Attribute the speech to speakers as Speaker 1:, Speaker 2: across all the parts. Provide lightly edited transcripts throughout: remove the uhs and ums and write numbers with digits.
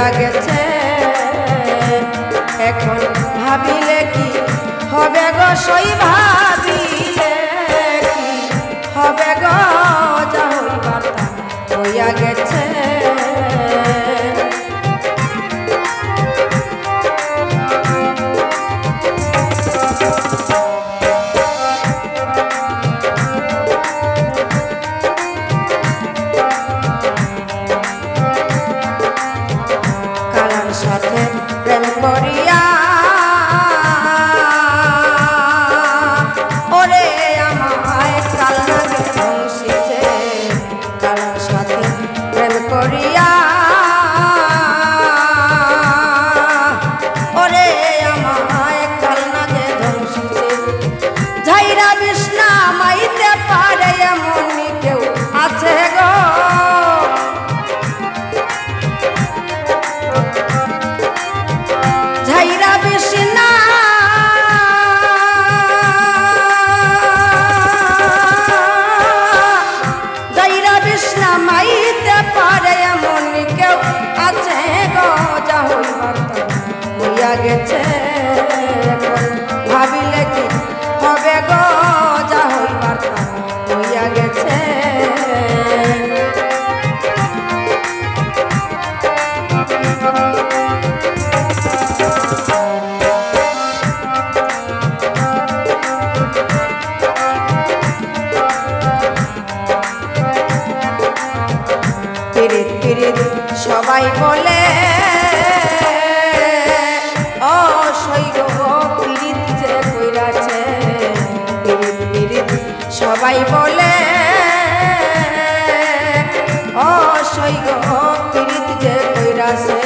Speaker 1: হইয়া গেছে এখন ভাবিলে কি হবে গো সই ভাবিলে কি হবে গো যা হইবার হইয়া গেছে গেছে ভাবিলে কি হবে গো যা হইবার হইয়া গেছে পিরিত পিরিত সবাই বলে সবাই বলে ও সই গো পিরিত যে কইরাছে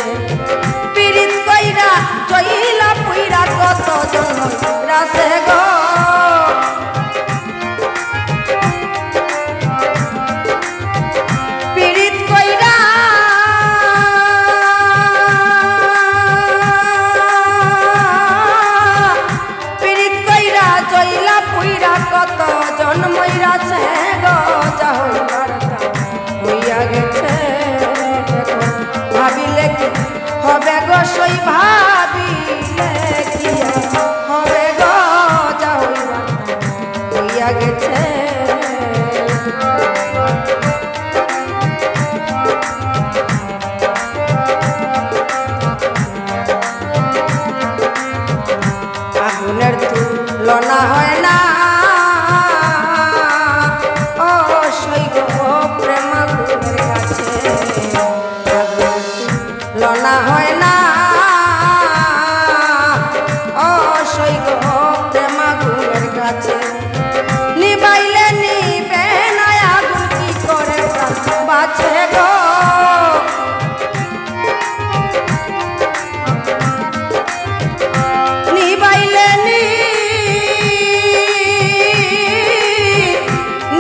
Speaker 1: পিরিত কইরা চইলা পুইরা কত জন্ম রাছে গো পিরিত কইরা পিরিত কইরা চইলা পুইরা কত জন্মইরাছে গো যা হইবার হইয়া গেছে ভাবিলে কি হবে গো সই ভাবিলে কি হবে গো যা হইবার হইয়া গেছে আগুনের তুলনা হয় না লনা হয় না অসই গো প্রেমাগুলোর কাছে নিবাইলে নিবে না আগুন কি করে বাঁচে গো নিবাইলে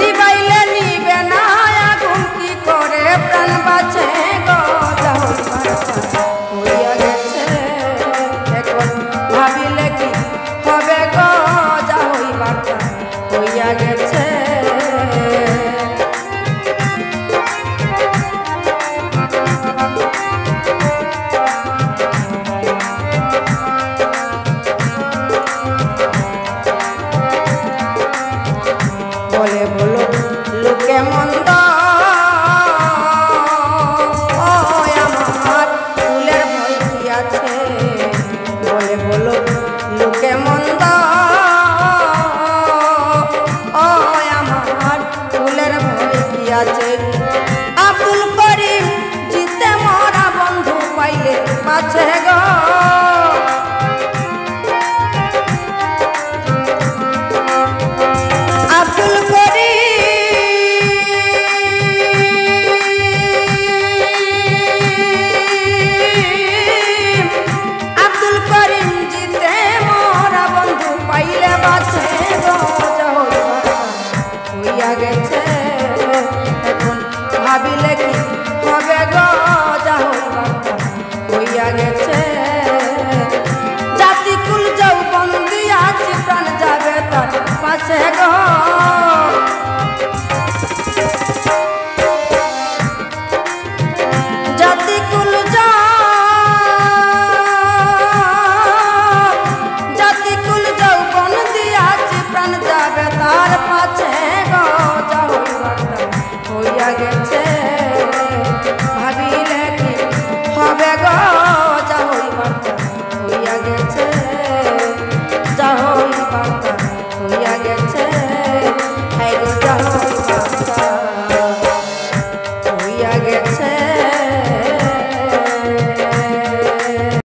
Speaker 1: নিবাইলে নিবে না আগুন কি করে প্রাণ বাঁচে গো হইয়া গেছে এখন ভাবিলে কি হবে গো যা হইবার হইয়া গেছে বলে বলো লোকে মন্দ লোকে মন্দ ও আমার ফুলের ভয় কি আছে আব্দুল করিম জিতে মরা বন্ধু পাইলে পাছে গো আব্দুল করিম জিতে মরা বন্ধু পাইলে বাঁচে গো যা হইয়া গেছে এখন ভাবিলে কি হবে গো যা হইয়া গেছে জাতিকুল যৌবন দিয়া প্রাণ যাবে তার পাশে গো